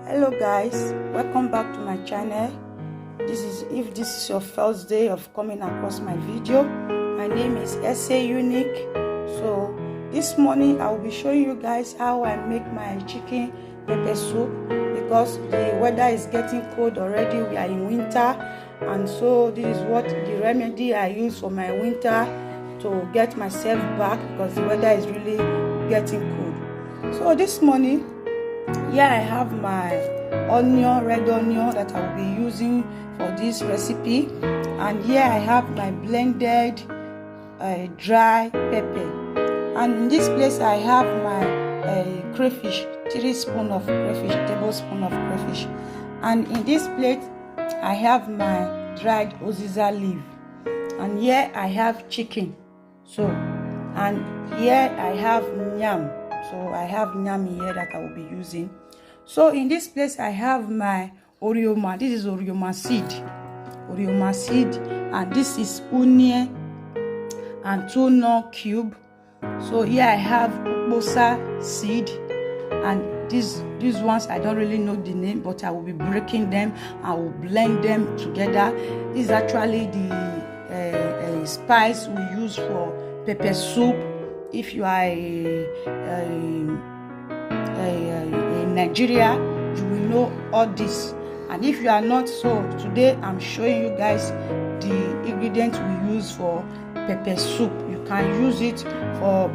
Hello guys, welcome back to my channel. If this is your first day of coming across my video, my name is SA Unique. So this morning I will be showing you guys how I make my chicken pepper soup, because the weather is getting cold already. We are in winter, and so this is what the remedy I use for my winter to get myself back, because the weather is really getting cold. So this morning, here I have my red onion that I will be using for this recipe, and here I have my blended dry pepper, and in this place I have my crayfish, 3 spoons of crayfish, tablespoon of crayfish, and in this plate I have my dried uziza leaf, and here I have chicken, and here I have yam. So I have yam here that I will be using. So in this place I have my orioma. This is orioma seed, and this is onion and tuna cube. So here I have bosa seed, and these ones I don't really know the name, but I will be breaking them. I will blend them together. This is actually the spice we use for pepper soup. If you are in Nigeria, you will know all this, and if you are not, so today I'm showing you guys the ingredients we use for pepper soup. You can use it for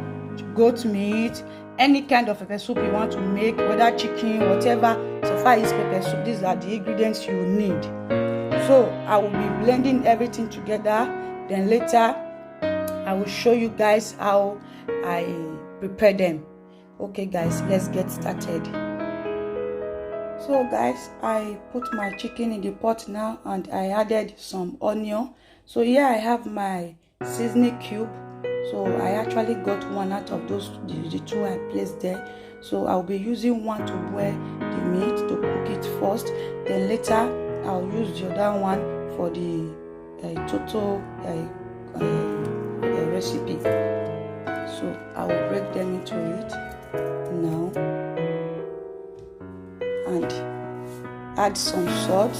goat meat, any kind of pepper soup you want to make, whether chicken, whatever. So far is pepper soup, these are the ingredients you need. So I will be blending everything together, then later I will show you guys how I prepare them. Okay guys, let's get started. So guys, I put my chicken in the pot now, and I added some onion. So here I have my seasoning cube. So I actually got one out of those, the two I placed there. So I'll be using one to boil the meat, to cook it first, then later I'll use the other one for the total recipe. So I will break them into it now and add some salt,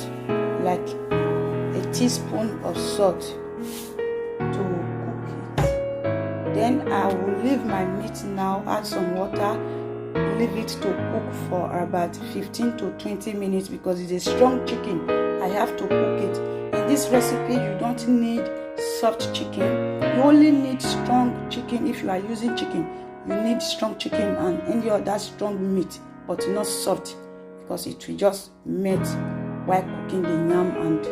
like a teaspoon of salt, to cook it. Then I will leave my meat now, add some water, leave it to cook for about 15 to 20 minutes, because it's a strong chicken. I have to cook it. In this recipe you don't need soft chicken, you only need strong chicken. If you are using chicken, you need strong chicken and any other strong meat, but not soft, because it will just melt while cooking the yam, and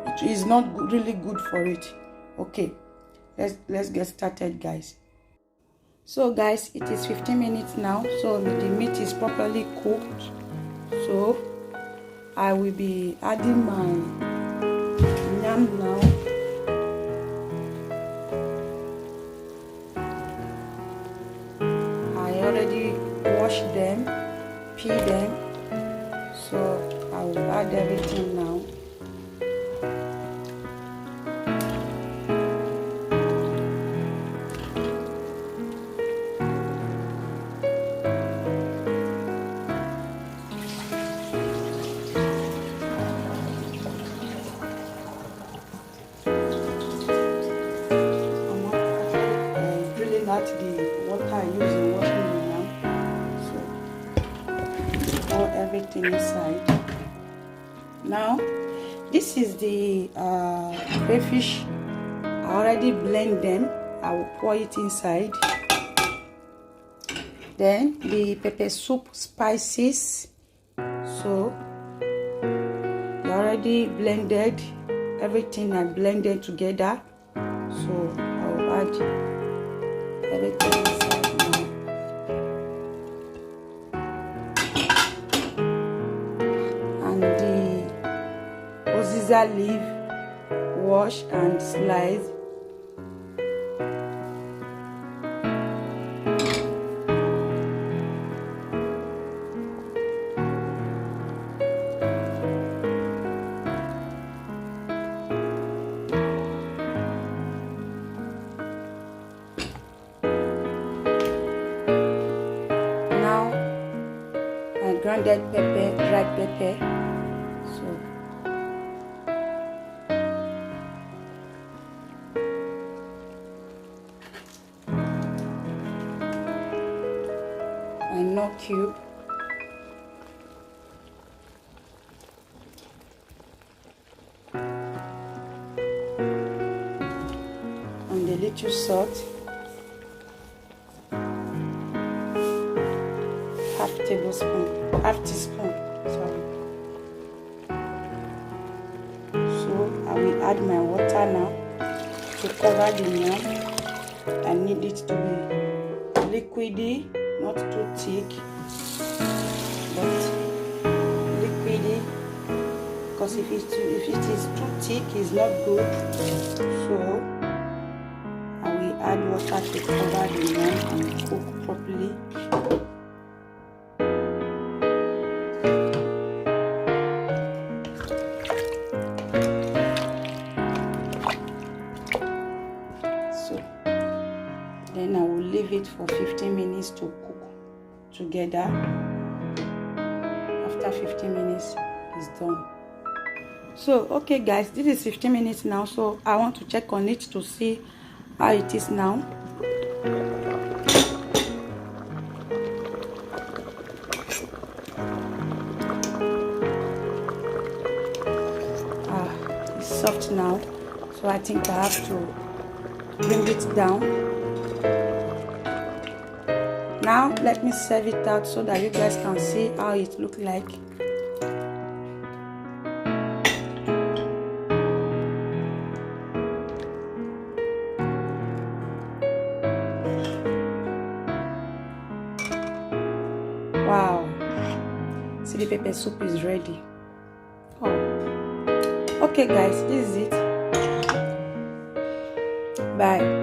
it is not really good for it. Okay, let's get started guys. So guys, it is 15 minutes now, so the meat is properly cooked. So I will be adding my yam now. I already washed them, peel them, so I will add everything now. The water I use in washing the yam, so pour everything inside. Now this is the crayfish. I already blend them. I will pour it inside. Then the pepper soup spices. So I already blended everything. I blended together, so I will add everything inside now. And the uziza leaf, wash and slice. ground pounded pepper, dried pepper. So my nut cube, and a little salt, half teaspoon, sorry. So I will add my water now to cover the yam. I need it to be liquidy, not too thick, but liquidy, because if it is too thick, it's not good. So I will add water to cover the yam and cook properly. Then I will leave it for 15 minutes to cook together. After 15 minutes, it's done. So, okay guys, this is 15 minutes now. So I want to check on it to see how it is now. It's soft now. So I think I have to bring it down. Now let me serve it out so that you guys can see how it looks like. Wow, see, the pepper soup is ready. Oh, okay guys, this is it. Bye.